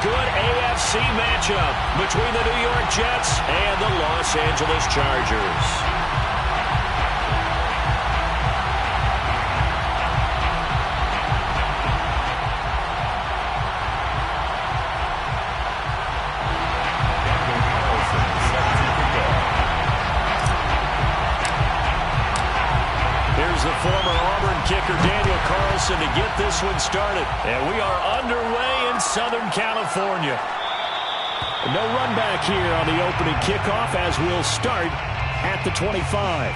good AFC matchup between the New York Jets and the Los Angeles Chargers. Former Auburn kicker Daniel Carlson to get this one started. And we are underway in Southern California. No run back here on the opening kickoff as we'll start at the 25.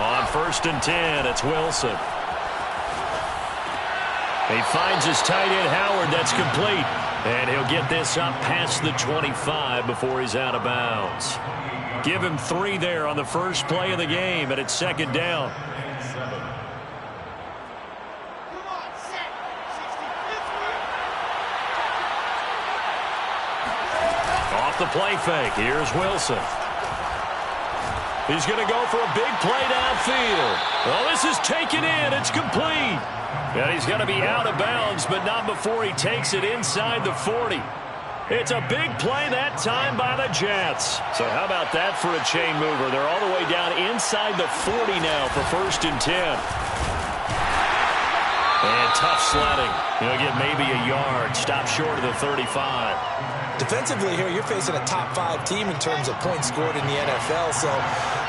On 1st and 10, it's Wilson. He finds his tight end, Howard. That's complete. And he'll get this up past the 25 before he's out of bounds. Give him 3 there on the first play of the game, and it's 2nd down. Off the play fake, here's Wilson. He's going to go for a big play downfield. Oh, this is taken in. It's complete. And he's going to be out of bounds, but not before he takes it inside the 40. It's a big play that time by the Jets. So how about that for a chain mover? They're all the way down inside the 40 now for 1st and 10. And tough sledding. He'll get maybe a yard. Stop short of the 35. Defensively here, you're facing a top 5 team in terms of points scored in the NFL. So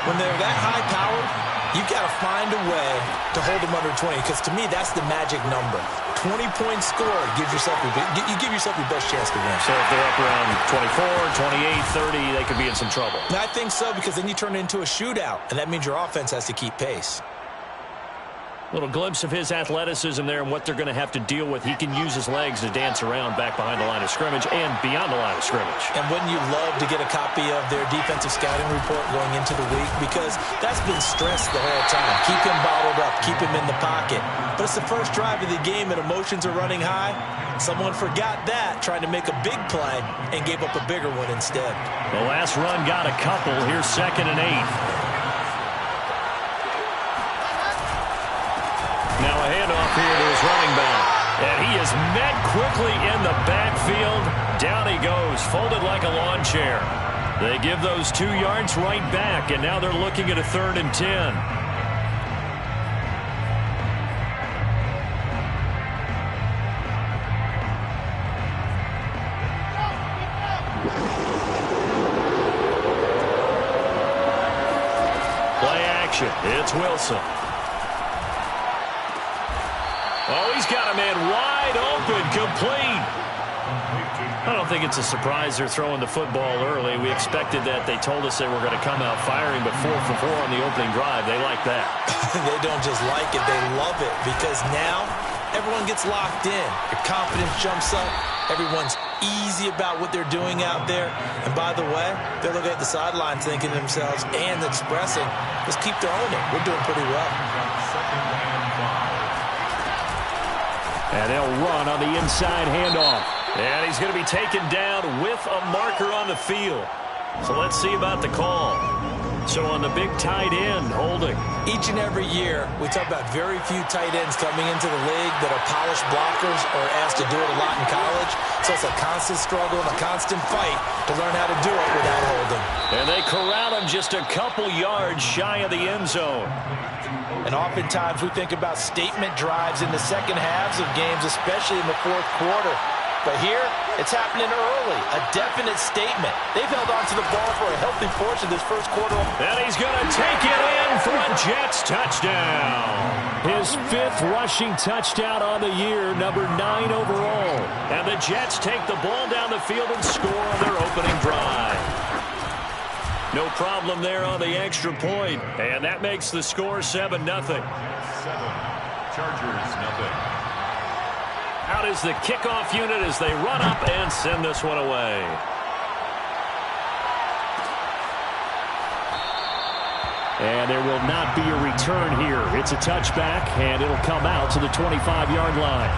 when they're that high-powered, you've got to find a way to hold them under 20. Because to me, that's the magic number. 20 points scored gives yourself you give yourself your best chance to win. So if they're up around 24, 28, 30, they could be in some trouble. I think so, because then you turn it into a shootout, and that means your offense has to keep pace. Little glimpse of his athleticism there and what they're going to have to deal with. He can use his legs to dance around back behind the line of scrimmage and beyond the line of scrimmage. And wouldn't you love to get a copy of their defensive scouting report going into the week? Because that's been stressed the whole time. Keep him bottled up. Keep him in the pocket. But it's the first drive of the game and emotions are running high. Someone forgot that, trying to make a big play, and gave up a bigger one instead. The last run got a couple. Here's 2nd and 8. Now a handoff here to his running back. And he is met quickly in the backfield. Down he goes, folded like a lawn chair. They give those 2 yards right back, and now they're looking at a 3rd and 10. Play action. It's Wilson. Oh, he's got a man wide open, complete. I don't think it's a surprise they're throwing the football early. We expected that. They told us they were going to come out firing, but 4 for 4 on the opening drive. They like that. They don't just like it, they love it, because now everyone gets locked in. Your confidence jumps up. Everyone's easy about what they're doing out there. And by the way, they're looking at the sidelines thinking to themselves and expressing, let's keep throwing it. We're doing pretty well. And they'll run on the inside handoff. And he's going to be taken down with a marker on the field. So let's see about the call. So on the big tight end, holding. Each and every year, we talk about very few tight ends coming into the league that are polished blockers or asked to do it a lot in college. So it's a constant struggle and a constant fight to learn how to do it without holding. And they corral him just a couple yards shy of the end zone. And oftentimes we think about statement drives in the second halves of games, especially in the 4th quarter. But here, it's happening early. A definite statement. They've held on to the ball for a healthy portion of this 1st quarter. And he's going to take it in for a Jets touchdown. His 5th rushing touchdown on the year, number 9 overall. And the Jets take the ball down the field and score on their opening drive. No problem there on the extra point. And that makes the score 7-0. 7. Chargers, nothing. Out is the kickoff unit as they run up and send this one away. And there will not be a return here. It's a touchback, and it'll come out to the 25-yard line.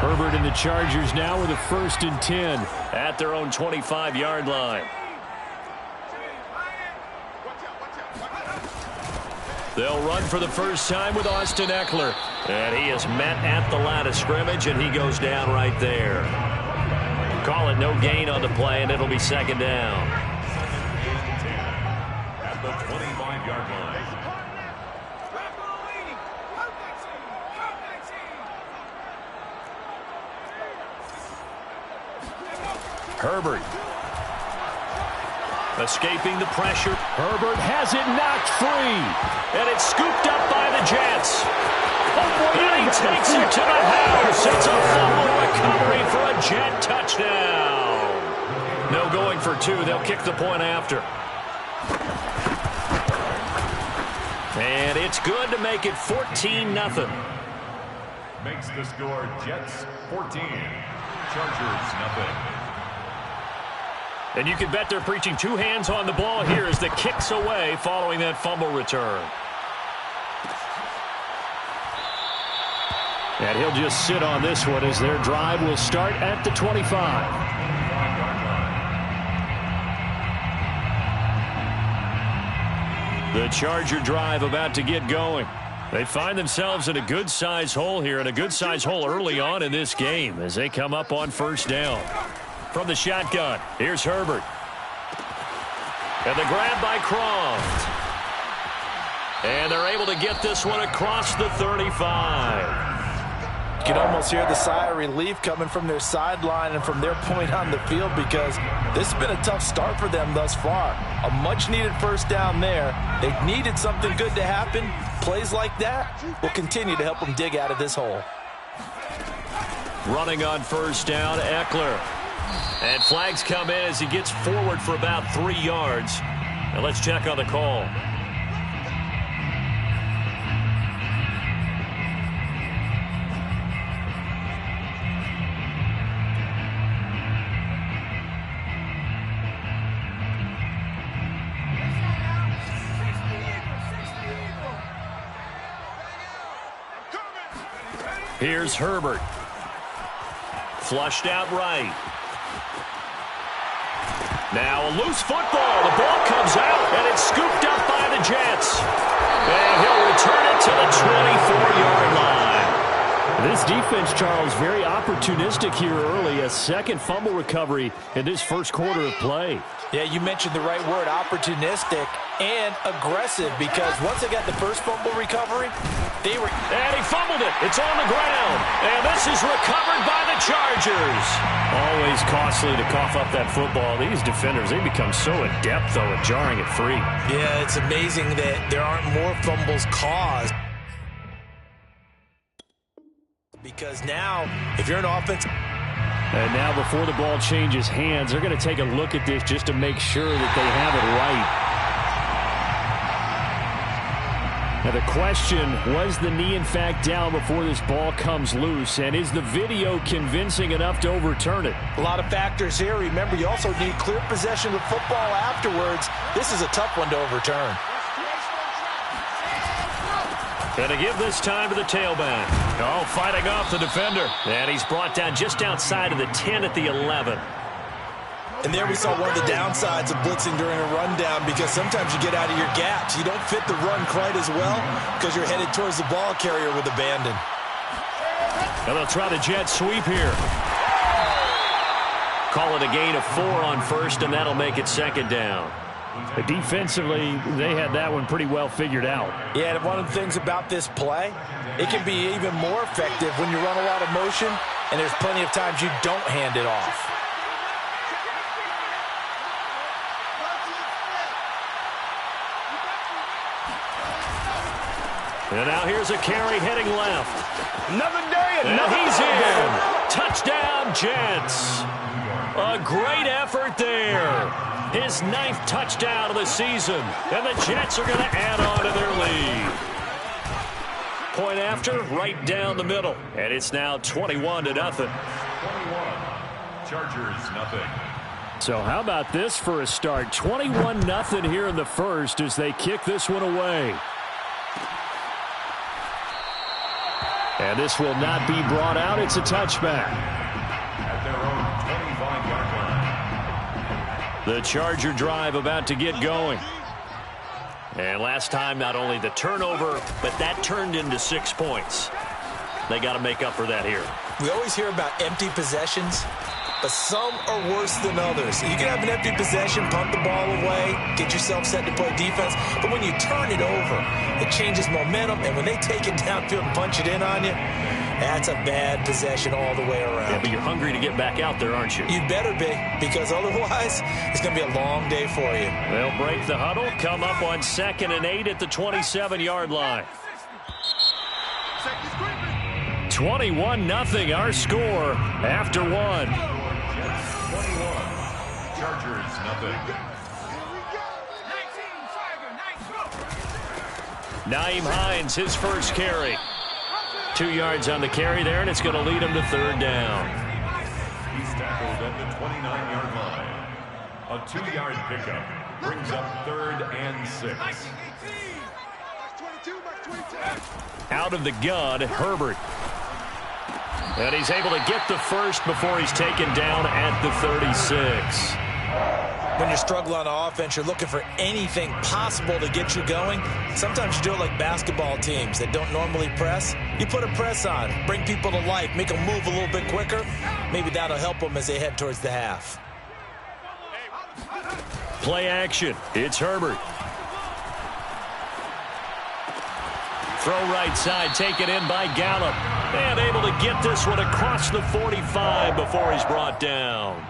Herbert and the Chargers now with a 1st and 10 at their own 25-yard line. They'll run for the first time with Austin Ekeler. And he is met at the line of scrimmage, and he goes down right there. Call it no gain on the play, and it'll be 2nd down. At the 25-yard line. Herbert. Escaping the pressure. Herbert has it knocked free. And it's scooped up by the Jets. And he takes it to the house. It's a fumble recovery for a Jet touchdown. No going for 2. They'll kick the point after. And it's good to make it 14-0. Makes the score Jets 14. Chargers, nothing. And you can bet they're preaching 2 hands on the ball here as the kick's away following that fumble return. And he'll just sit on this one as their drive will start at the 25. The Charger drive about to get going. They find themselves in a good-sized hole here, and a good-sized hole early on in this game as they come up on 1st down. From the shotgun, here's Herbert. And the grab by Croft. And they're able to get this one across the 35. You can almost hear the sigh of relief coming from their sideline and from their point on the field, because this has been a tough start for them thus far. A much-needed 1st down there. They needed something good to happen. Plays like that will continue to help them dig out of this hole. Running on 1st down, Ekeler. And flags come in as he gets forward for about 3 yards. Now let's check on the call. Here's Herbert. Flushed out right. Now a loose football. The ball comes out, and it's scooped up by the Jets. And he'll return it to the 24-yard line. This defense, Charles, very opportunistic here early. A 2nd fumble recovery in this 1st quarter of play. Yeah, you mentioned the right word, opportunistic and aggressive, because once they got the 1st fumble recovery, they were... And he fumbled it. It's on the ground. And this is recovered by the Chargers. Always costly to cough up that football. These defenders, they become so adept, though, at jarring it free. Yeah, it's amazing that there aren't more fumbles caused. Because now, if you're an offense... And now before the ball changes hands, they're going to take a look at this just to make sure that they have it right. Now the question, was the knee in fact down before this ball comes loose? And is the video convincing enough to overturn it? A lot of factors here. Remember, you also need clear possession of football afterwards. This is a tough one to overturn. And to give this time to the tailback. Oh, fighting off the defender. And he's brought down just outside of the 10 at the 11. And there we saw one of the downsides of blitzing during a rundown, because sometimes you get out of your gaps. You don't fit the run quite as well because you're headed towards the ball carrier with abandon. And they'll try the jet sweep here. Call it a gain of 4 on 1st, and that'll make it 2nd down. But defensively, they had that one pretty well figured out. Yeah, and one of the things about this play, it can be even more effective when you run a lot of motion, and there's plenty of times you don't hand it off. And now here's a carry heading left. Another day, and he's in. Touchdown, Jets. A great effort there. His 9th touchdown of the season. And the Jets are going to add on to their lead. Point after, right down the middle. And it's now 21-0. 21. Chargers, nothing. So how about this for a start? 21-0 here in the first as they kick this one away. And this will not be brought out. It's a touchback. At their own 25-yard line. The Charger drive about to get going. And last time, not only the turnover, but that turned into 6 points. They got to make up for that here. We always hear about empty possessions, but some are worse than others. You can have an empty possession, punt the ball away, get yourself set to play defense, but when you turn it over, it changes momentum, and when they take it downfield and punch it in on you, that's a bad possession all the way around. Yeah, but you're hungry to get back out there, aren't you? You'd better be, because otherwise, it's going to be a long day for you. They'll break the huddle, come up on 2nd and 8 at the 27-yard line. 21-0 our score after 1. Jets 21. Chargers, nothing. Nyheim Hines, his first carry. 2 yards on the carry there, and it's going to lead him to 3rd down. He's tackled at the 29-yard line. A 2-yard pickup brings up 3rd and 6. Out of the gun, Herbert. And he's able to get the first before he's taken down at the 36. When you're struggling on offense, you're looking for anything possible to get you going. Sometimes you do it like basketball teams that don't normally press. You put a press on, bring people to life, make them move a little bit quicker. Maybe that'll help them as they head towards the half. Play action. It's Herbert. Throw right side, taken in by Gallup. And able to get this one across the 45 before he's brought down.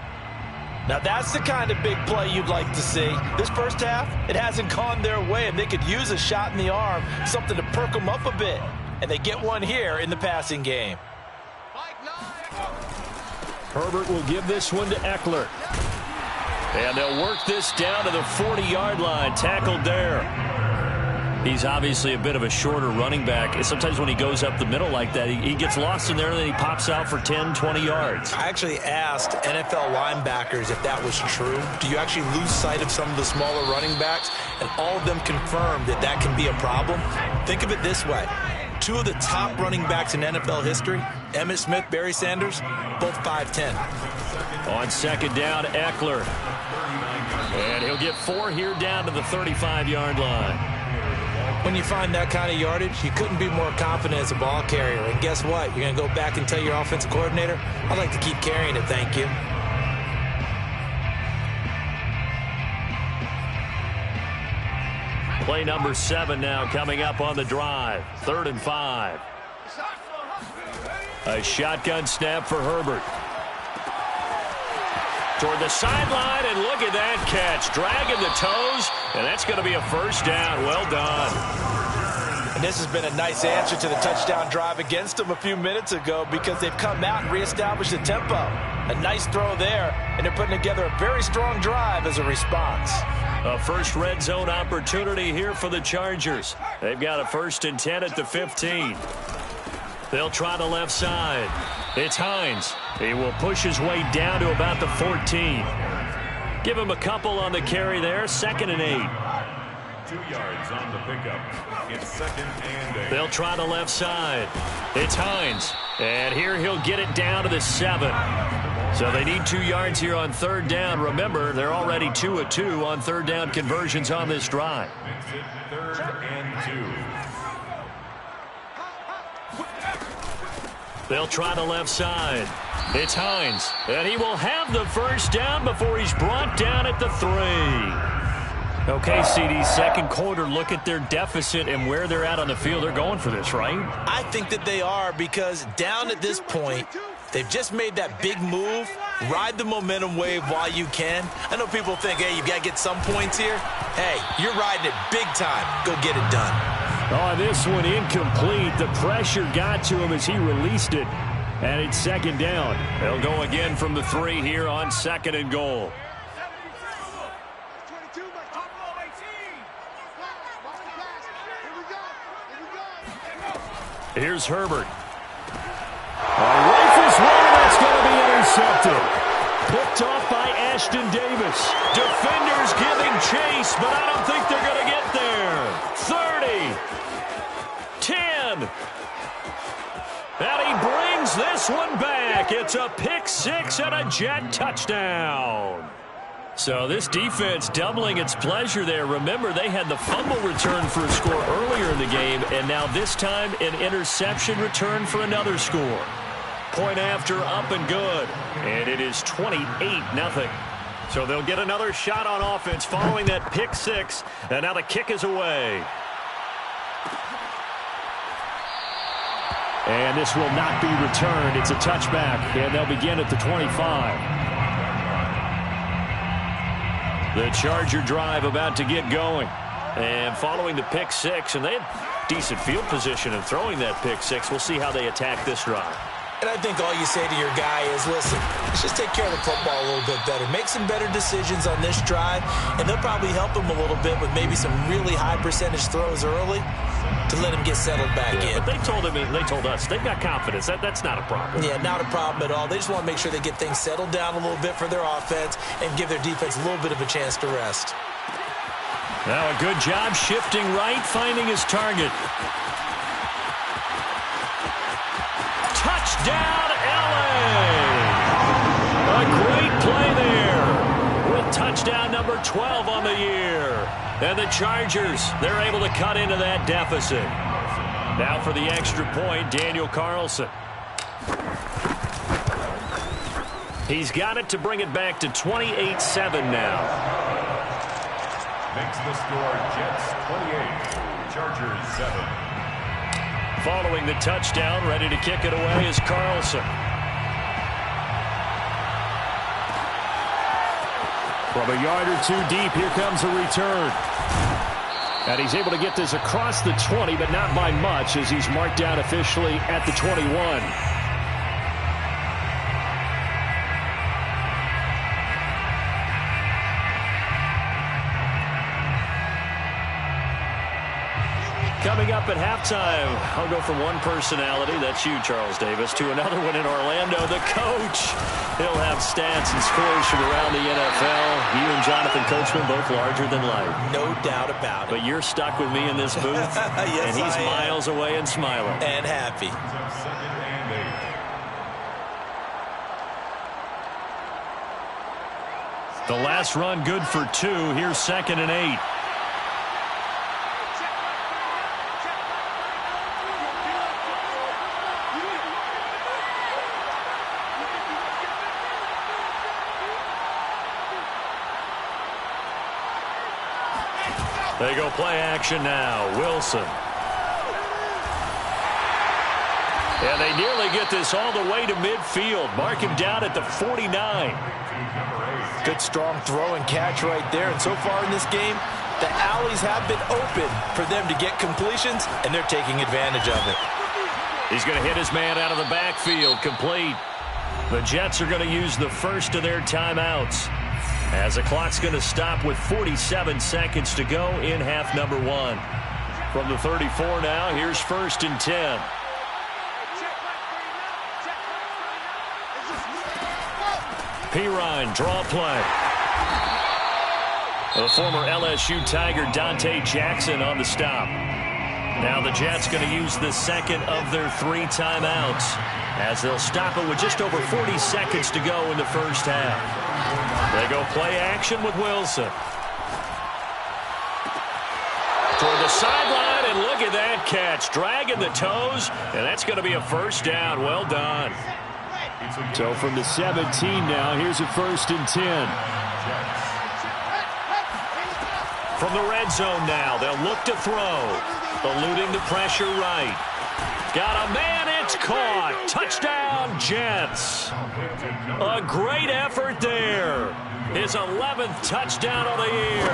Now that's the kind of big play you'd like to see. This first half, it hasn't gone their way, and they could use a shot in the arm, something to perk them up a bit. And they get one here in the passing game. Herbert will give this one to Eckler. And they'll work this down to the 40-yard line, tackled there. He's obviously a bit of a shorter running back. Sometimes when he goes up the middle like that, he gets lost in there, and then he pops out for 10, 20 yards. I actually asked NFL linebackers if that was true. Do you actually lose sight of some of the smaller running backs? And all of them confirmed that that can be a problem. Think of it this way. 2 of the top running backs in NFL history, Emmitt Smith, Barry Sanders, both 5'10". On 2nd down, Eckler. And he'll get 4 here down to the 35-yard line. When you find that kind of yardage, you couldn't be more confident as a ball carrier. And guess what? You're going to go back and tell your offensive coordinator, I'd like to keep carrying it, thank you. Play number 7 now coming up on the drive. 3rd and 5. A shotgun snap for Herbert. Toward the sideline, and look at that catch. Dragging the toes, and that's going to be a first down. Well done. And this has been a nice answer to the touchdown drive against them a few minutes ago because they've come out and reestablished the tempo. A nice throw there, and they're putting together a very strong drive as a response. A first red zone opportunity here for the Chargers. They've got a 1st and 10 at the 15. They'll try the left side. It's Hines. He will push his way down to about the 14. Give him a couple on the carry there. 2nd and 8. 2 yards on the pickup. It's 2nd and 8. They'll try the left side. It's Hines. And here he'll get it down to the 7. So they need 2 yards here on 3rd down. Remember, they're already 2 of 2 on 3rd down conversions on this drive. Makes it 3rd and 2. They'll try the left side. It's Hines. And he will have the first down before he's brought down at the 3. Okay, CD, 2nd quarter, look at their deficit and where they're at on the field. They're going for this, right? I think that they are because down at this point, they've just made that big move. Ride the momentum wave while you can. I know people think, hey, you've got to get some points here. Hey, you're riding it big time. Go get it done. Oh, this one incomplete. The pressure got to him as he released it. And it's second down. They'll go again from the 3 here on 2nd and goal. Here's Herbert. Rifles one, that's going to be intercepted. Picked off by Ashton Davis. Defenders giving chase, but I don't think they're going to get there. 30. 10. And he brings this one back. It's a pick 6 and a Jet touchdown. So this defense doubling its pleasure there. Remember, they had the fumble return for a score earlier in the game, and now this time an interception return for another score. Point after, up and good. And it is 28-0. So they'll get another shot on offense following that pick 6, and now the kick is away. And this will not be returned. It's a touchback, and they'll begin at the 25. The Charger drive about to get going. And following the pick 6, and they had decent field position in throwing that pick 6. We'll see how they attack this drive. And I think all you say to your guy is, listen, let's just take care of the football a little bit better. Make some better decisions on this drive, and they'll probably help him a little bit with maybe some really high percentage throws early to let him get settled back in. But they told him, and they told us, they've got confidence. That's not a problem. Yeah, not a problem at all. They just want to make sure they get things settled down a little bit for their offense and give their defense a little bit of a chance to rest. Now a good job shifting right, finding his target. Touchdown, LA! A great play there with touchdown number 12 on the year. And the Chargers, they're able to cut into that deficit. Now for the extra point, Daniel Carlson. He's got it to bring it back to 28-7 now. Makes the score Jets 28, Chargers 7. Following the touchdown, ready to kick it away is Carlson. From a yard or two deep, here comes a return. And he's able to get this across the 20, but not by much, as he's marked down officially at the 21. Coming up at halftime, I'll go from one personality, that's you, Charles Davis, to another one in Orlando, the coach. He'll have stats and scores from around the NFL. You and Jonathan Coachman, both larger than life. No doubt about it. But you're stuck with me in this booth, yes, and he's miles away and smiling. And happy. The last run good for 2. Here's 2nd and 8. They go play action now. Wilson. And they nearly get this all the way to midfield. Mark him down at the 49. Good strong throw and catch right there. And so far in this game, the alleys have been open for them to get completions, and they're taking advantage of it. He's going to hit his man out of the backfield. Complete. The Jets are going to use the first of their timeouts, as the clock's going to stop with 47 seconds to go in half number 1. From the 34 now, here's 1st and 10. Pirine, draw play. The former LSU Tiger Dante Jackson on the stop. Now the Jets going to use the second of their 3 timeouts, as they'll stop it with just over 40 seconds to go in the first half. They go play action with Wilson. Toward the sideline, and look at that catch. Dragging the toes, and that's going to be a first down. Well done. So from the 17 now, here's a 1st and 10. From the red zone now, they'll look to throw. Eluding the pressure right. Got a man, it's caught. Touchdown, Jets. A great effort there. His 11th touchdown of the year.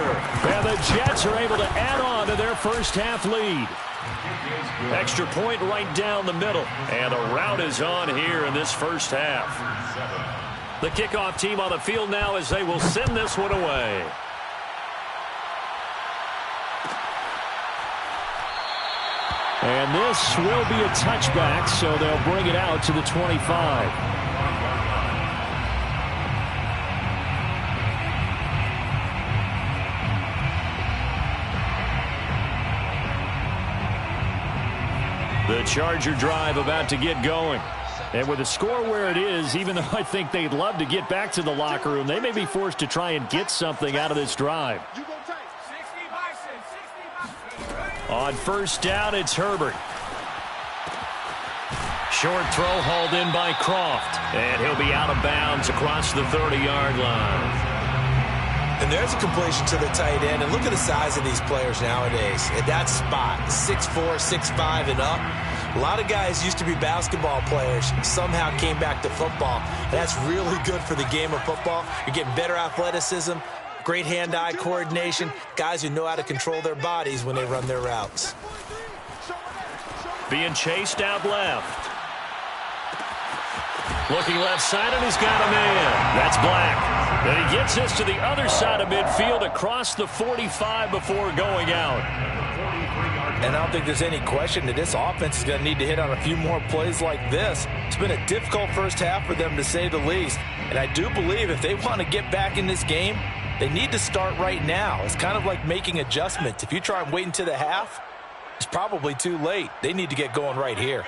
And the Jets are able to add on to their first half lead. Extra point right down the middle. And a rout is on here in this first half. The kickoff team on the field now as they will send this one away. And this will be a touchback, so they'll bring it out to the 25. The Charger drive about to get going. And with the score where it is, even though I think they'd love to get back to the locker room, they may be forced to try and get something out of this drive. On first down, it's Herbert. Short throw hauled in by Croft. And he'll be out of bounds across the 30-yard line. And there's a completion to the tight end. And look at the size of these players nowadays. At that spot, 6'4", 6'5", and up. A lot of guys used to be basketball players, somehow came back to football. And that's really good for the game of football. You're getting better athleticism, great hand-eye coordination, guys who know how to control their bodies when they run their routes. Being chased out left. Looking left side, and he's got a man. That's Black. And he gets this to the other side of midfield across the 45 before going out. And I don't think there's any question that this offense is going to need to hit on a few more plays like this. It's been a difficult first half for them, to say the least. And I do believe if they want to get back in this game, they need to start right now. It's kind of like making adjustments. If you try and wait until the half, it's probably too late. They need to get going right here.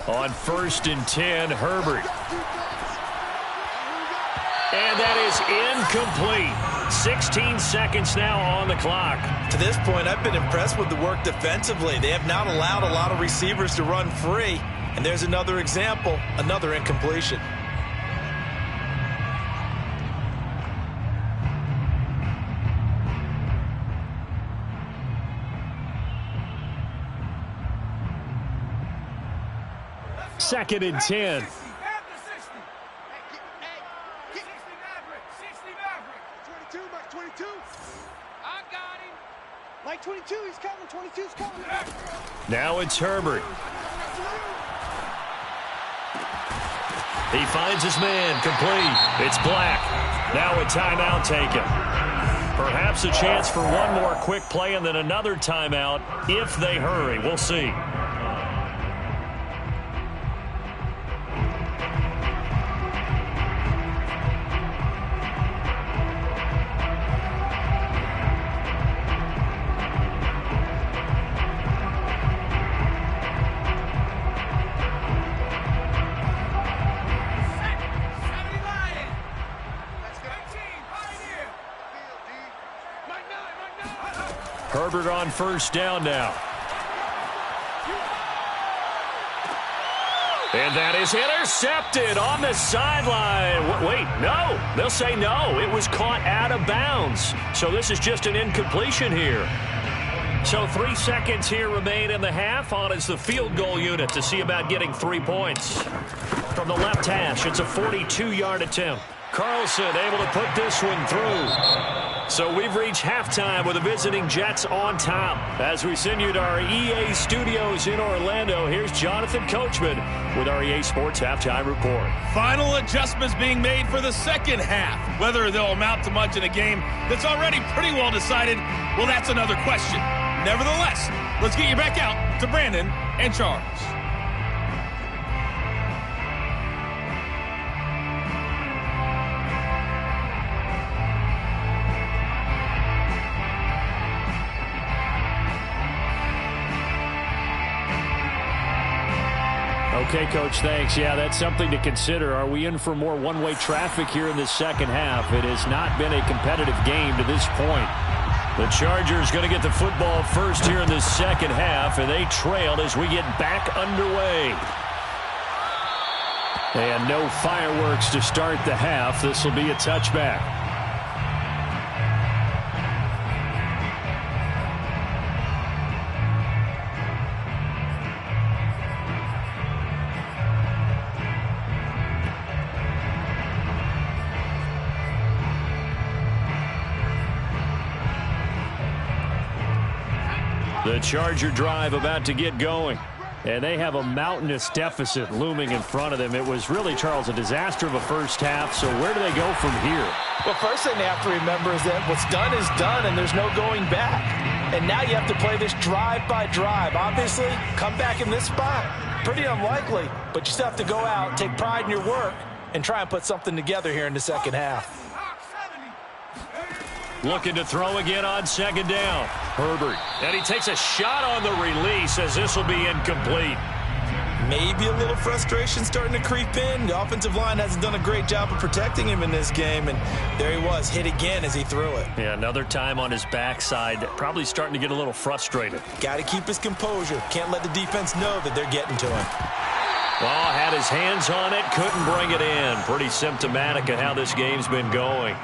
On 1st and 10, Herbert. And that is incomplete. 16 seconds now on the clock. To this point, I've been impressed with the work defensively. They have not allowed a lot of receivers to run free. And there's another example, another incompletion. Second and 10. 22. I got him. Like 22, he's coming. 22's coming. Now it's Herbert. He finds his man, complete. It's Black. Now a timeout taken. Perhaps a chance for one more quick play and then another timeout if they hurry. We'll see. Herbert on first down now. And that is intercepted on the sideline. Wait, no. They'll say no. It was caught out of bounds. So this is just an incompletion here. So 3 seconds here remain in the half. On is the field goal unit to see about getting 3 points. From the left hash, it's a 42-yard attempt. Carlson able to put this one through. So we've reached halftime with the visiting Jets on top. As we send you to our EA studios in Orlando, here's Jonathan Coachman with our EA Sports Halftime Report. Final adjustments being made for the second half. Whether they'll amount to much in a game that's already pretty well decided, well, that's another question. Nevertheless, let's get you back out to Brandon and Charles. Okay, Coach, thanks. Yeah, that's something to consider. Are we in for more one-way traffic here in the second half? It has not been a competitive game to this point. The Chargers going to get the football first here in the second half, and they trailed as we get back underway. And no fireworks to start the half. This will be a touchback. The Charger drive about to get going. And they have a mountainous deficit looming in front of them. It was really, Charles, a disaster of a first half. So where do they go from here? Well, first thing they have to remember is that what's done is done, and there's no going back. And now you have to play this drive by drive. Obviously, come back in this spot. Pretty unlikely, but you still have to go out, take pride in your work, and try and put something together here in the second half. Looking to throw again on second down. Herbert. And he takes a shot on the release as this will be incomplete. Maybe a little frustration starting to creep in. The offensive line hasn't done a great job of protecting him in this game, and there he was, hit again as he threw it. Yeah, another time on his backside, probably starting to get a little frustrated. Got to keep his composure. Can't let the defense know that they're getting to him. Well, had his hands on it, couldn't bring it in. Pretty symptomatic of how this game's been going.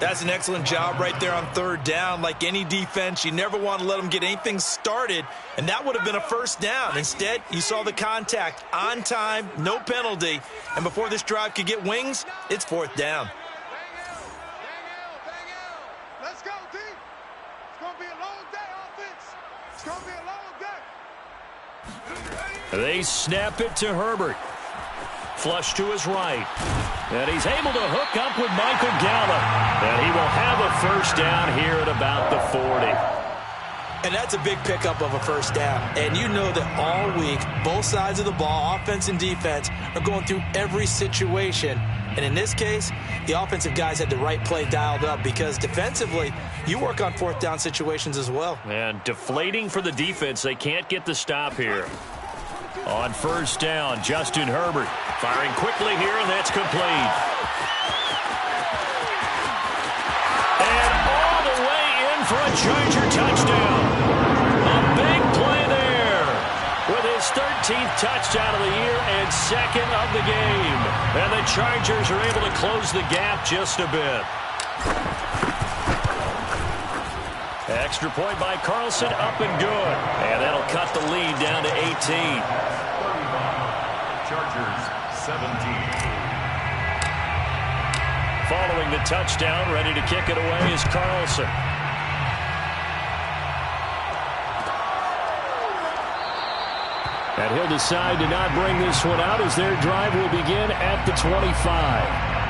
That's an excellent job right there on third down. Like any defense, you never want to let them get anything started, and that would have been a first down. Instead, you saw the contact on time, no penalty, and before this drive could get wings, it's fourth down. Let's go, team. It's going to be a long day, offense. It's going to be a long day. They snap it to Herbert. Flush to his right. And he's able to hook up with Michael Gallup. And he will have a first down here at about the 40. And that's a big pickup of a first down. And you know that all week, both sides of the ball, offense and defense, are going through every situation. And in this case, the offensive guys had the right play dialed up because defensively, you work on fourth down situations as well. And deflating for the defense. They can't get the stop here. On first down, Justin Herbert firing quickly here, and that's complete. And all the way in for a Charger touchdown. A big play there with his 13th touchdown of the year and second of the game. And the Chargers are able to close the gap just a bit. Extra point by Carlson, up and good. And that'll cut the lead down to 18. Chargers 17. Following the touchdown, ready to kick it away is Carlson. And he'll decide to not bring this one out as their drive will begin at the 25.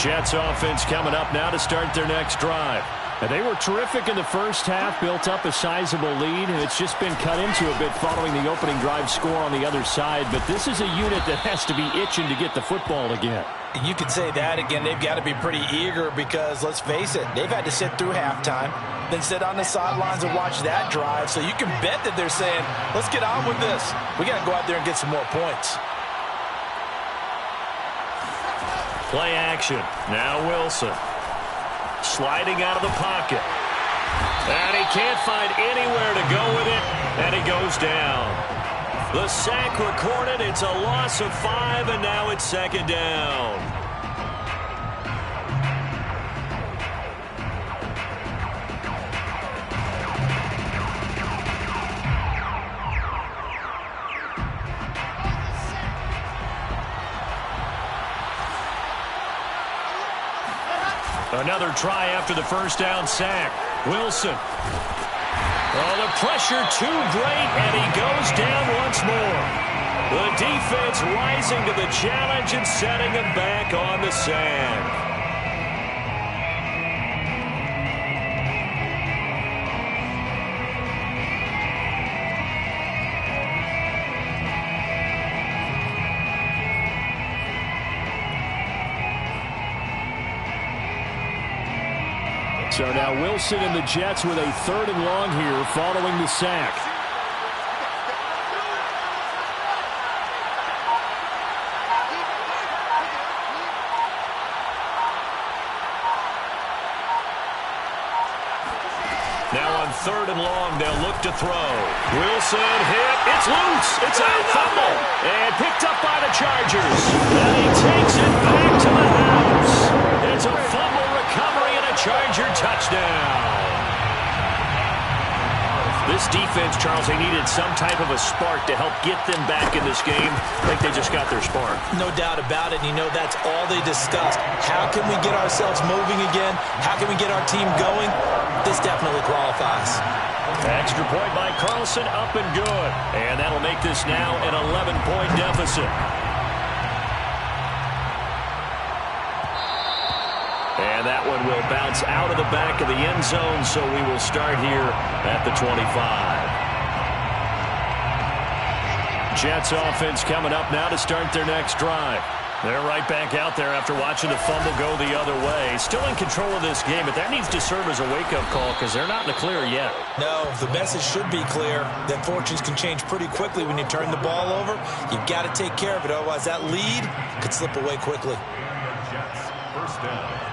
Jets offense coming up now to start their next drive. And they were terrific in the first half, built up a sizable lead, and it's just been cut into a bit following the opening drive score on the other side. But this is a unit that has to be itching to get the football again. You could say that again. They've got to be pretty eager because, let's face it, they've had to sit through halftime, then sit on the sidelines and watch that drive. So you can bet that they're saying, let's get on with this. We got to go out there and get some more points. Play action. Now Wilson. Sliding out of the pocket. And he can't find anywhere to go with it. And he goes down. The sack recorded. It's a loss of 5, and now it's second down. Another try after the first down sack. Wilson. Oh, the pressure too great, and he goes down once more. The defense rising to the challenge and setting him back on the sack. So now Wilson and the Jets with a 3rd and long here following the sack. Now on 3rd and long, they'll look to throw. Wilson hit. It's loose. It's a fumble. And picked up by the Chargers. And he takes it back to the house. It's a fumble recovery and a Charger touchdown. This defense, Charles, they needed some type of a spark to help get them back in this game. I think they just got their spark. No doubt about it. And you know that's all they discussed. How can we get ourselves moving again? How can we get our team going? This definitely qualifies. Extra point by Carlson, up and good. And that'll make this now an 11-point deficit. And that one will bounce out of the back of the end zone, so we will start here at the 25. Jets offense coming up now to start their next drive. They're right back out there after watching the fumble go the other way. Still in control of this game, but that needs to serve as a wake-up call because they're not in the clear yet. No, the message should be clear that fortunes can change pretty quickly when you turn the ball over. You've got to take care of it, otherwise that lead could slip away quickly. Jets, first down.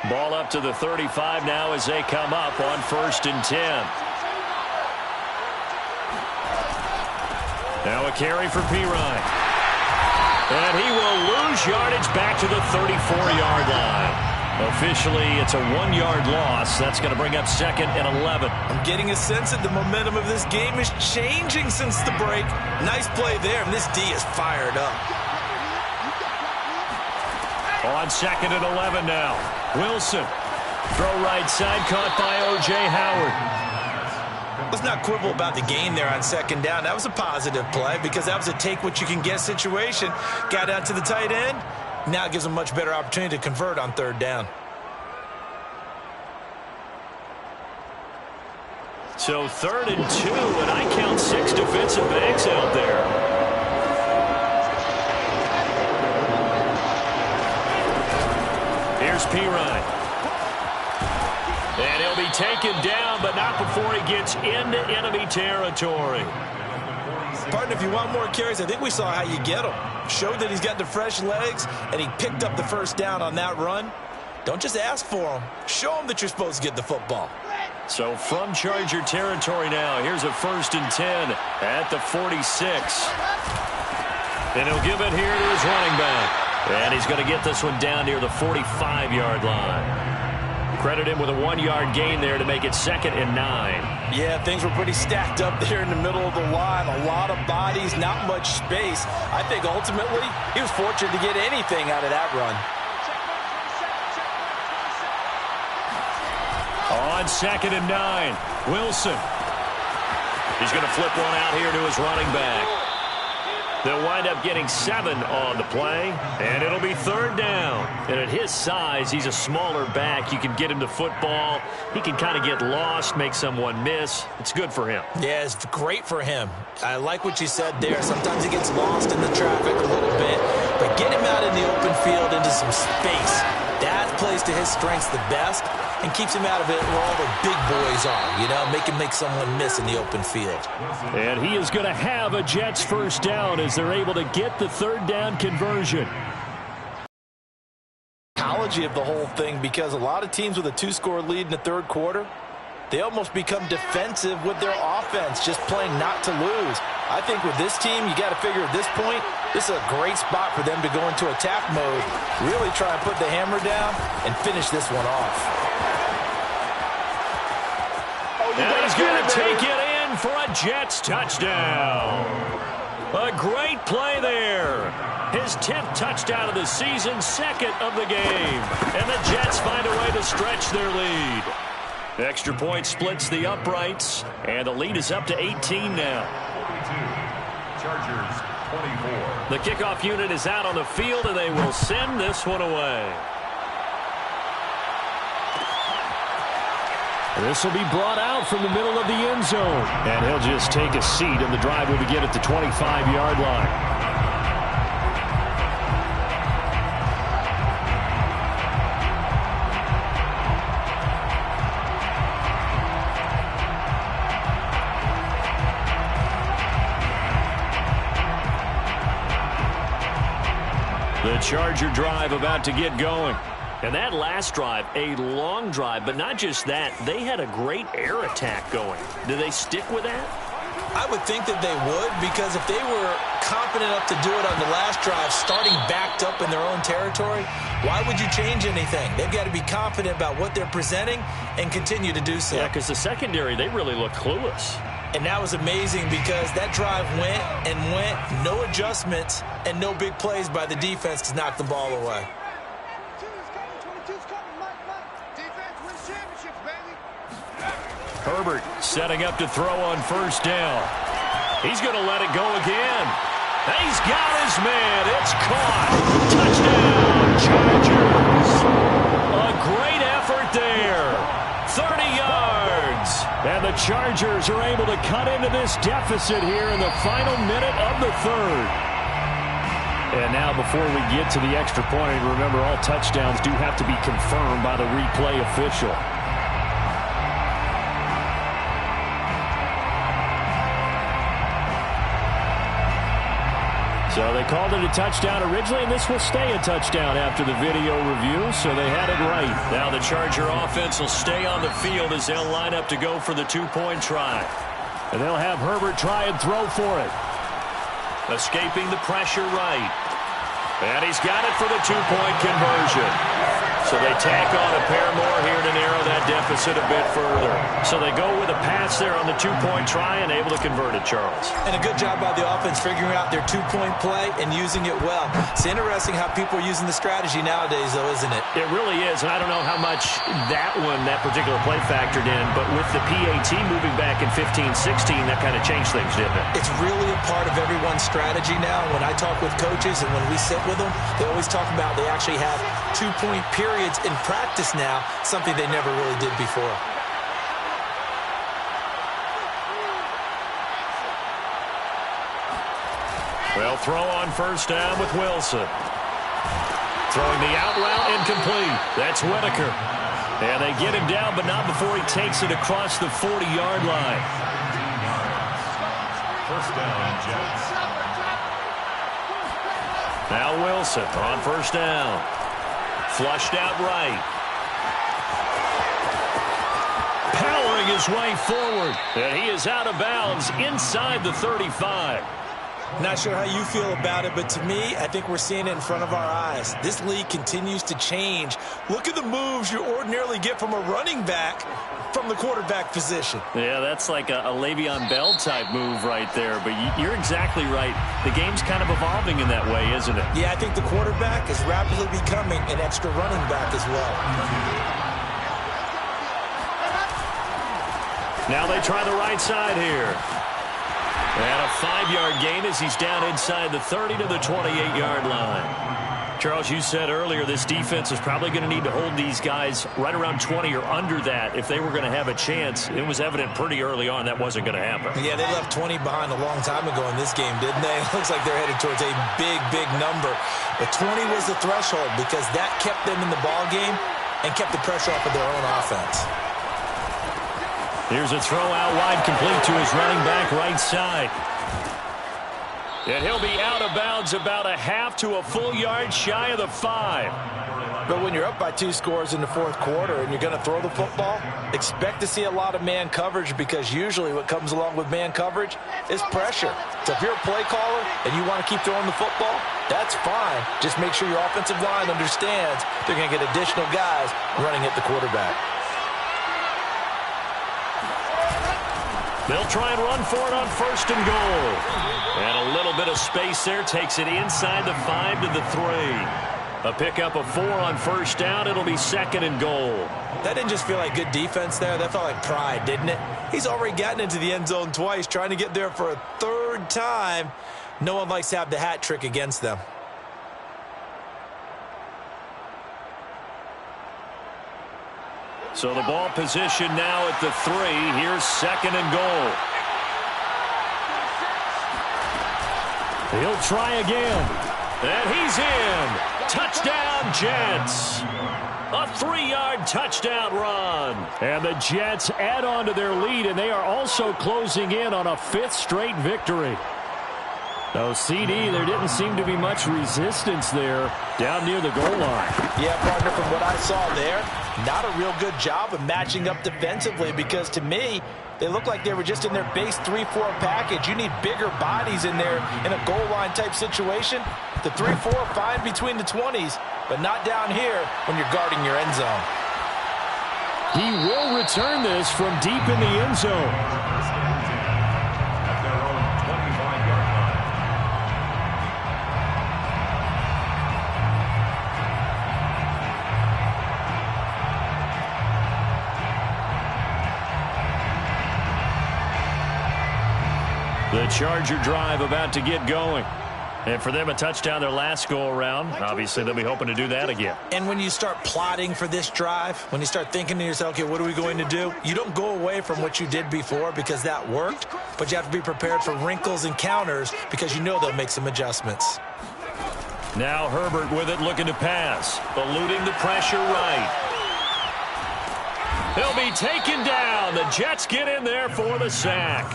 Ball up to the 35 now as they come up on 1st and 10. Now a carry for Pirine. And he will lose yardage back to the 34-yard line. Officially, it's a 1-yard loss. That's going to bring up 2nd and 11. I'm getting a sense that the momentum of this game is changing since the break. Nice play there, and this D is fired up. On 2nd and 11 now. Wilson. Throw right side, caught by O.J. Howard. Let's not quibble about the gain there on 2nd down. That was a positive play because that was a take-what-you-can-get situation. Got out to the tight end. Now it gives them a much better opportunity to convert on 3rd down. So 3rd and 2, and I count 6 defensive backs out there. Here's Pirine. And he'll be taken down, but not before he gets into enemy territory. Partner, if you want more carries, I think we saw how you get them. Showed that he's got the fresh legs, and he picked up the 1st down on that run. Don't just ask for them. Show them that you're supposed to get the football. So from Charger territory now, here's a 1st and 10 at the 46. And he'll give it here to his running back. And he's going to get this one down near the 45-yard line. Credit him with a 1-yard gain there to make it 2nd and 9. Yeah, things were pretty stacked up there in the middle of the line. A lot of bodies, not much space. I think ultimately he was fortunate to get anything out of that run. On 2nd and 9, Wilson. He's going to flip one out here to his running back. They'll wind up getting 7 on the play, and it'll be 3rd down. And at his size, he's a smaller back. You can get him the football. He can kind of get lost, make someone miss. It's good for him. Yeah, it's great for him. I like what you said there. Sometimes he gets lost in the traffic a little bit, but get him out in the open field into some space. That plays to his strengths the best and keeps him out of it where all the big boys are, you know, make him make someone miss in the open field. And he is going to have a Jets 1st down as they're able to get the 3rd down conversion. Psychology of the whole thing, because a lot of teams with a 2-score lead in the 3rd quarter, they almost become defensive with their offense, just playing not to lose. I think with this team, you got to figure at this point, this is a great spot for them to go into attack mode, really try and put the hammer down and finish this one off. And he's going to take it in for a Jets touchdown. A great play there. His 10th touchdown of the season, 2nd of the game. And the Jets find a way to stretch their lead. Extra point splits the uprights, and the lead is up to 18 now. 42, Chargers 24. The kickoff unit is out on the field, and they will send this one away. This will be brought out from the middle of the end zone. And he'll just take a seat, and the drive will begin at the 25-yard line. The Charger drive about to get going. And that last drive, a long drive, but not just that, they had a great air attack going. Do they stick with that? I would think that they would, because if they were confident enough to do it on the last drive, starting backed up in their own territory, why would you change anything? They've got to be confident about what they're presenting and continue to do so. Yeah, because the secondary, they really look clueless. And that was amazing because that drive went and went, no adjustments, and no big plays by the defense to knock the ball away. 22's coming, 22's coming, Mike. Defense wins championships, baby. Herbert setting up to throw on first down. He's going to let it go again. He's got his man. It's caught. Touchdown, Chargers. A great effort there. 30 yards. And the Chargers are able to cut into this deficit here in the final minute of the third. And now before we get to the extra point, remember all touchdowns do have to be confirmed by the replay official. So they called it a touchdown originally, and this will stay a touchdown after the video review, so they had it right. Now the Charger offense will stay on the field as they'll line up to go for the two-point try. And they'll have Herbert try and throw for it. Escaping the pressure right. And he's got it for the two-point conversion. So they tack on a pair more here to narrow that deficit a bit further. So they go with a pass there on the two-point try and able to convert it, Charles. And a good job by the offense figuring out their two-point play and using it well. It's interesting how people are using the strategy nowadays, though, isn't it? It really is, and I don't know how much that particular play factored in, but with the PAT moving back in 15-16, that kind of changed things, didn't it? It's really a part of everyone's strategy now. When I talk with coaches and when we sit with them, they always talk about they actually have two-point periods in practice now, something they never really did before. Well, throw on first down with Wilson. Throwing the out route incomplete. That's Whitaker. And they get him down, but not before he takes it across the 40-yard line. First down, Jets. Now Wilson on first down. Flushed out right. Powering his way forward. And he is out of bounds inside the 35. Not sure how you feel about it, but to me, I think we're seeing it in front of our eyes. This league continues to change. Look at the moves you ordinarily get from a running back from the quarterback position. Yeah, that's like a Le'Veon Bell type move right there, but you're exactly right. The game's kind of evolving in that way, isn't it? Yeah, I think the quarterback is rapidly becoming an extra running back as well. Now they try the right side here. And a 5-yard gain as he's down inside the 30 to the 28-yard line. Charles, you said earlier this defense is probably going to need to hold these guys right around 20 or under that if they were going to have a chance. It was evident pretty early on that wasn't going to happen. Yeah, they left 20 behind a long time ago in this game, didn't they? It looks like they're headed towards a big, big number. But 20 was the threshold because that kept them in the ball game and kept the pressure off of their own offense. Here's a throw out wide, complete to his running back right side. And he'll be out of bounds about a half to a full yard shy of the 5. But when you're up by 2 scores in the fourth quarter and you're going to throw the football, expect to see a lot of man coverage because usually what comes along with man coverage is pressure. So if you're a play caller and you want to keep throwing the football, that's fine. Just make sure your offensive line understands they're going to get additional guys running at the quarterback. They'll try and run for it on first and goal. And a little bit of space there takes it inside the 5 to the 3. A pickup of 4 on first down. It'll be second and goal. That didn't just feel like good defense there. That felt like pride, didn't it? He's already gotten into the end zone twice, trying to get there for a third time. No one likes to have the hat trick against them. So the ball position now at the 3. Here's second and goal. He'll try again. And he's in. Touchdown, Jets. A 3-yard touchdown run. And the Jets add on to their lead, and they are also closing in on a 5th straight victory. Oh, CD, there didn't seem to be much resistance there down near the goal line. Yeah, partner, from what I saw there, not a real good job of matching up defensively because to me, they looked like they were just in their base 3-4 package. You need bigger bodies in there in a goal line type situation. The 3-4 fine between the 20s, but not down here when you're guarding your end zone. He will return this from deep in the end zone. At their own 25-yard line. The Charger drive about to get going. And for them, a touchdown their last go-around. Obviously, they'll be hoping to do that again. And when you start plotting for this drive, when you start thinking to yourself, okay, what are we going to do? You don't go away from what you did before because that worked, but you have to be prepared for wrinkles and counters because you know they'll make some adjustments. Now Herbert with it, looking to pass. Eluding the pressure right. He'll be taken down. The Jets get in there for the sack.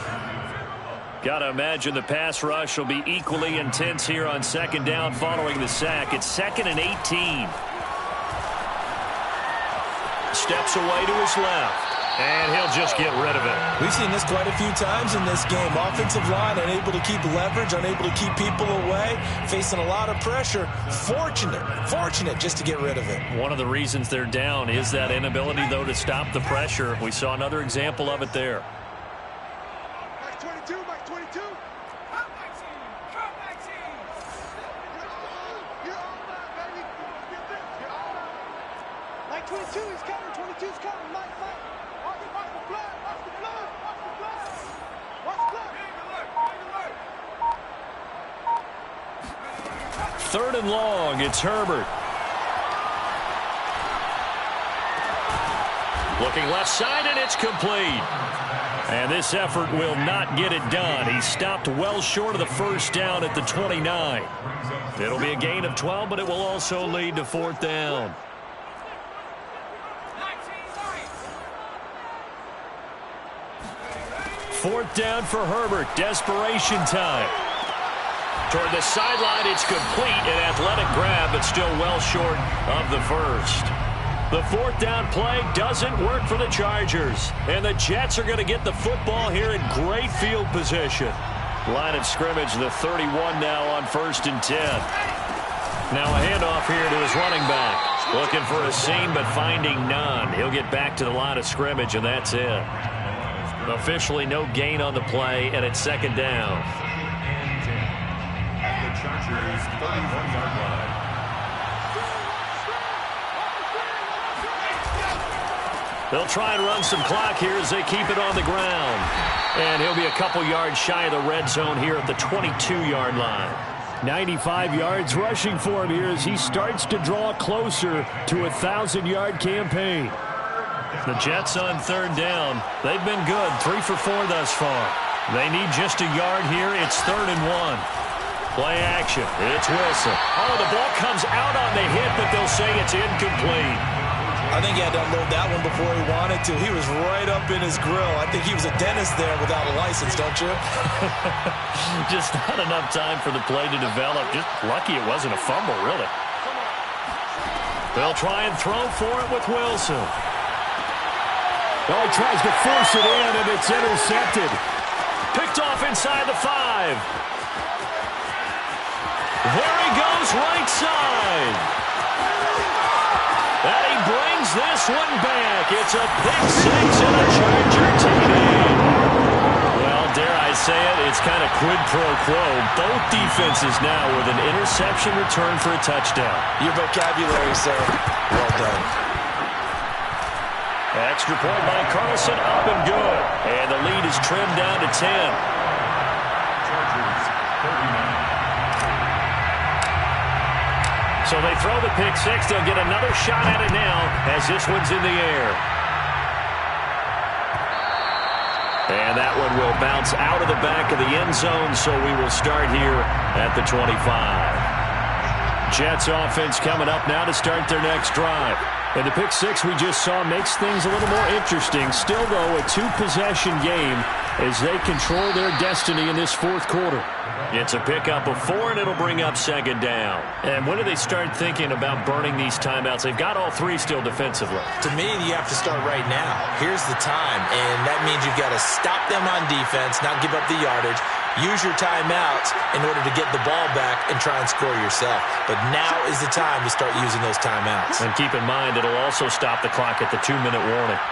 Got to imagine the pass rush will be equally intense here on second down following the sack. It's 2nd and 18. Steps away to his left, and he'll just get rid of it. We've seen this quite a few times in this game. Offensive line unable to keep leverage, unable to keep people away, facing a lot of pressure. Fortunate just to get rid of it. One of the reasons they're down is that inability, though, to stop the pressure. We saw another example of it there. Third and long, it's Herbert. Looking left side, and it's complete. And this effort will not get it done. He stopped well short of the first down at the 29. It'll be a gain of 12, but it will also lead to 4th down. Fourth down for Herbert. Desperation time. Toward the sideline, it's complete. An athletic grab, but still well short of the first. The 4th down play doesn't work for the Chargers. And the Jets are going to get the football here in great field position. Line of scrimmage, the 31 now on 1st and 10. Now a handoff here to his running back. Looking for a seam, but finding none. He'll get back to the line of scrimmage, and that's it. Officially no gain on the play, and it's 2nd down. Chargers 31-yard line. They'll try and run some clock here as they keep it on the ground. And he'll be a couple yards shy of the red zone here at the 22-yard line. 95 yards rushing for him here as he starts to draw closer to a 1,000-yard campaign. The Jets on 3rd down. They've been good, 3 for 4 thus far. They need just a yard here. It's 3rd and 1. Play action. It's Wilson. Oh, the ball comes out on the hit, but they'll say it's incomplete. I think he had to unload that one before he wanted to. He was right up in his grill. I think he was a dentist there without a license, don't you? Just not enough time for the play to develop. Just lucky it wasn't a fumble, really. They'll try and throw for it with Wilson. Oh, he tries to force it in, and it's intercepted. Picked off inside the 5. There he goes, right side. And he brings this one back. It's a pick 6 and a Charger TD. Well, dare I say it, it's kind of quid pro quo. Both defenses now with an interception return for a touchdown. Your vocabulary, sir. Well done. Extra point by Carlson, up and good. And the lead is trimmed down to 10. Chargers 39. So they throw the pick 6. They'll get another shot at it now as this one's in the air. And that one will bounce out of the back of the end zone, so we will start here at the 25. Jets offense coming up now to start their next drive. And the pick six we just saw makes things a little more interesting. Still, though, a two-possession game as they control their destiny in this fourth quarter. It's a pickup of 4, and it'll bring up second down. And when do they start thinking about burning these timeouts? They've got all 3 still defensively. To me, you have to start right now. Here's the time, and that means you've got to stop them on defense, not give up the yardage, use your timeouts in order to get the ball back and try and score yourself. But now is the time to start using those timeouts. And keep in mind, it'll also stop the clock at the 2-minute warning.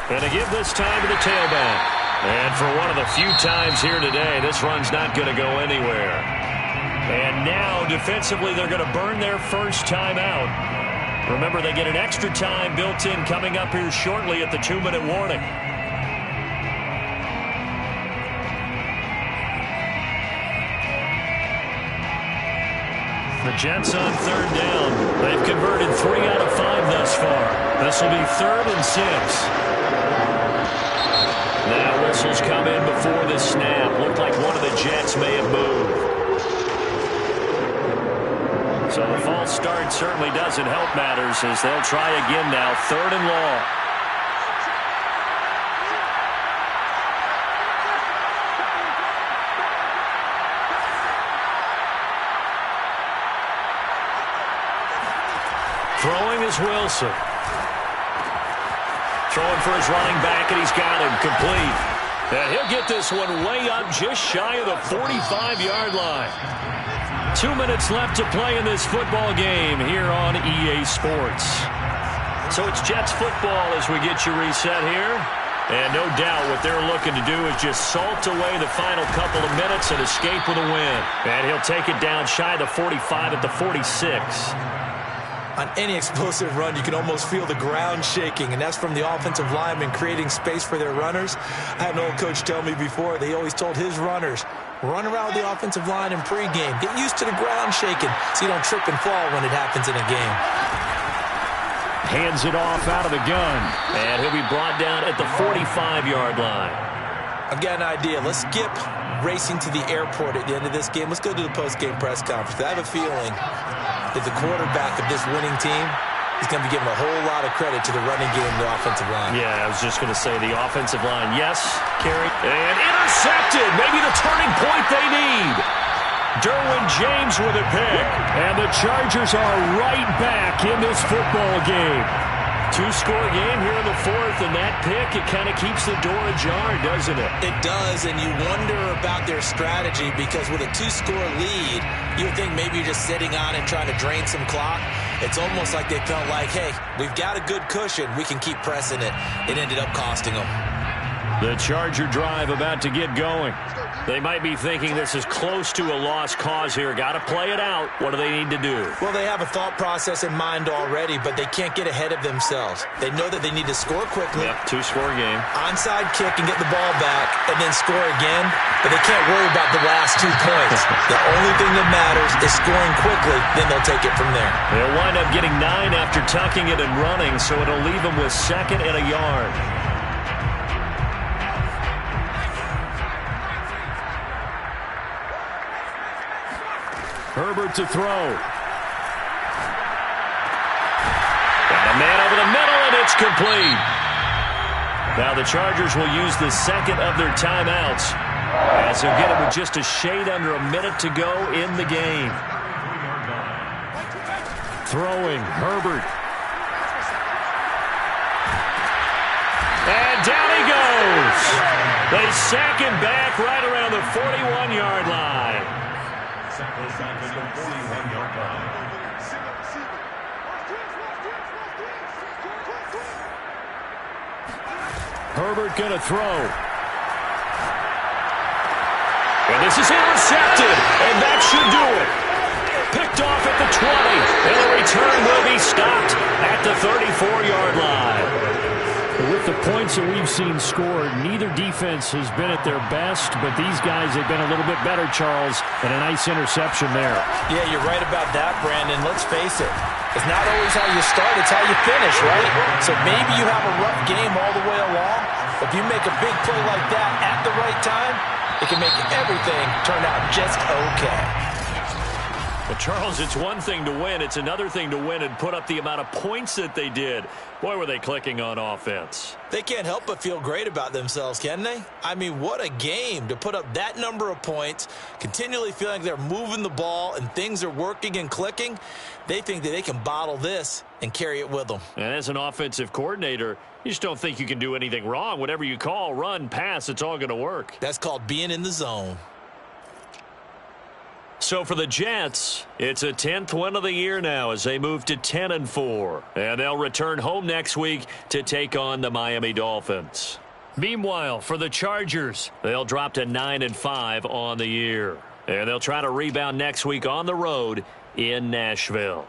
And to give this time to the tailback. And for one of the few times here today, this run's not going to go anywhere. And now, defensively, they're going to burn their first timeout. Remember, they get an extra time built in coming up here shortly at the 2-minute warning. The Jets on third down. They've converted 3 out of 5 thus far. This will be 3rd and 6. Now whistles come in before the snap. Looked like one of the Jets may have moved. So the false start certainly doesn't help matters as they'll try again now. 3rd and long. Throwing is Wilson. Throwing for his running back, and he's got him complete. And he'll get this one way up just shy of the 45-yard line. 2 minutes left to play in this football game here on EA Sports. So it's Jets football as we get you reset here. And no doubt what they're looking to do is just salt away the final couple of minutes and escape with a win. And he'll take it down shy of the 45 at the 46. On any explosive run, you can almost feel the ground shaking, and that's from the offensive linemen creating space for their runners. I had an old coach tell me before, they always told his runners, run around the offensive line in pregame. Get used to the ground shaking so you don't trip and fall when it happens in a game. Hands it off out of the gun. And he'll be brought down at the 45-yard line. I've got an idea. Let's skip racing to the airport at the end of this game. Let's go to the post-game press conference. I have a feeling that the quarterback of this winning team is going to be giving a whole lot of credit to the running game and the offensive line. Yeah, I was just going to say the offensive line. Yes, Kerry. And intercepted. Maybe the turning point they need. Derwin James with a pick. And the Chargers are right back in this football game. 2-score game here in the 4th, and that pick, it kind of keeps the door ajar, doesn't it? It does, and you wonder about their strategy because with a 2-score lead, you would think maybe you're just sitting on it trying to drain some clock. It's almost like they felt like, hey, we've got a good cushion. We can keep pressing it. It ended up costing them. The Charger drive about to get going. They might be thinking this is close to a lost cause here. Got to play it out. What do they need to do? Well, they have a thought process in mind already, but they can't get ahead of themselves. They know that they need to score quickly. Yep, 2-score game. Onside kick and get the ball back and then score again, but they can't worry about the last 2 points. The only thing that matters is scoring quickly, then they'll take it from there. They'll wind up getting 9 after tucking it and running, so it'll leave them with 2nd and a yard. Herbert to throw. Got a man over the middle, and it's complete. Now the Chargers will use the 2nd of their timeouts as they'll get it with just a shade under a minute to go in the game. Throwing, Herbert. And down he goes. They sack him back right around the 41-yard line. Herbert going to throw. And this is intercepted, and that should do it. Picked off at the 20, and the return will be stopped at the 34-yard line. With the points that we've seen scored, neither defense has been at their best, but these guys have been a little bit better, Charles, and a nice interception there. Yeah, you're right about that, Brandon. Let's face it. It's not always how you start, it's how you finish, right? So maybe you have a rough game all the way along. If you make a big play like that at the right time, it can make everything turn out just okay. Well, Charles, it's one thing to win. It's another thing to win and put up the amount of points that they did. Boy, were they clicking on offense. They can't help but feel great about themselves, can they? I mean, what a game to put up that number of points, continually feeling like they're moving the ball and things are working and clicking. They think that they can bottle this and carry it with them. And as an offensive coordinator, you just don't think you can do anything wrong. Whatever you call, run, pass, it's all going to work. That's called being in the zone. So for the Jets, it's a 10th win of the year now as they move to 10-4. And they'll return home next week to take on the Miami Dolphins. Meanwhile, for the Chargers, they'll drop to 9-5 on the year. And they'll try to rebound next week on the road in Nashville.